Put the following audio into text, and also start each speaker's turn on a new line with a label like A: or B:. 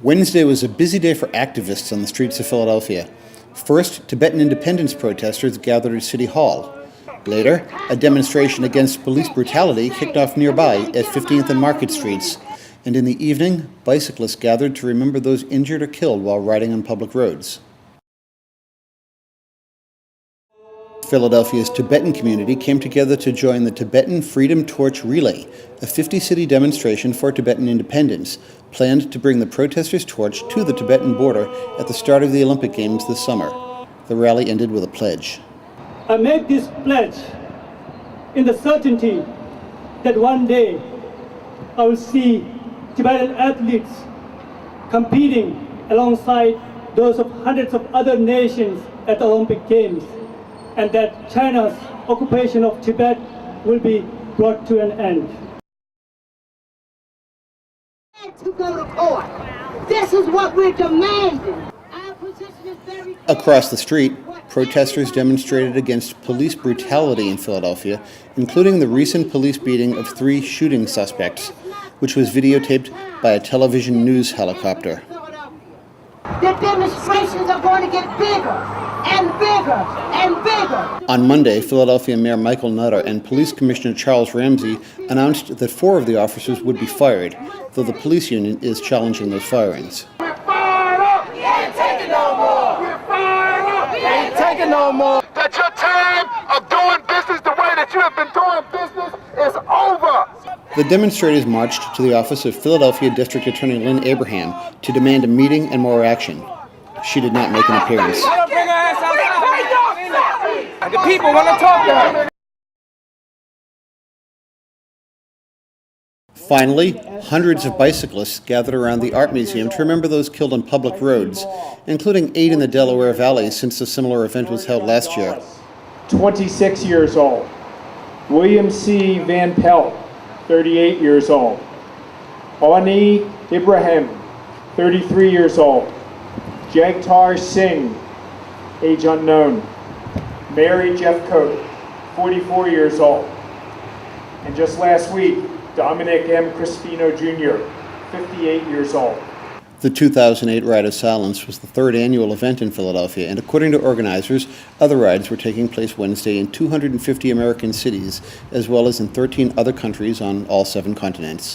A: Wednesday was a busy day for activists on the streets of Philadelphia. First, Tibetan independence protesters gathered at City Hall. Later, a demonstration against police brutality kicked off nearby at 15th and Market Streets. And in the evening, bicyclists gathered to remember those injured or killed while riding on public roads. Philadelphia's Tibetan community came together to join the Tibetan Freedom Torch Relay, a 50-city demonstration for Tibetan independence, planned to bring the protesters' torch to the Tibetan border at the start of the Olympic Games this summer. The rally ended with a pledge.
B: I make this pledge in the certainty that one day I will see Tibetan athletes competing alongside those of hundreds of other nations at the Olympic Games, and that China's occupation of Tibet will be brought to an end.
C: To go to court. This is what we're demanding. Our position is very clear.
A: Across the street, protesters demonstrated against police brutality in Philadelphia, including the recent police beating of 3 shooting suspects, which was videotaped by a television news helicopter.
C: The demonstrations are going to get bigger and bigger and bigger.
A: On Monday, Philadelphia Mayor Michael Nutter and Police Commissioner Charles Ramsey announced that 4 of the officers would be fired, though the police union is challenging those firings.
D: We're fired up! We ain't taking no more! We're fired up! We ain't taking no more! That your time of doing business the way that you have been doing business is over!
A: The demonstrators marched to the office of Philadelphia District Attorney Lynn Abraham to demand a meeting and more action. She did not make an appearance.
D: Bring her ass outside. The people want to talk to her.
A: Finally, hundreds of bicyclists gathered around the Art Museum to remember those killed on public roads, including 8 in the Delaware Valley since a similar event was held last year.
E: 26 years old. William C. Van Pelt, 38 years old. Awani Ibrahim, 33 years old. Jagtar Singh, age unknown. Mary Jeffcoat, 44 years old. And just last week, Dominic M. Crispino Jr., 58 years old.
A: The 2008 Ride of Silence was the 3rd annual event in Philadelphia, and according to organizers, other rides were taking place Wednesday in 250 American cities, as well as in 13 other countries on all 7 continents.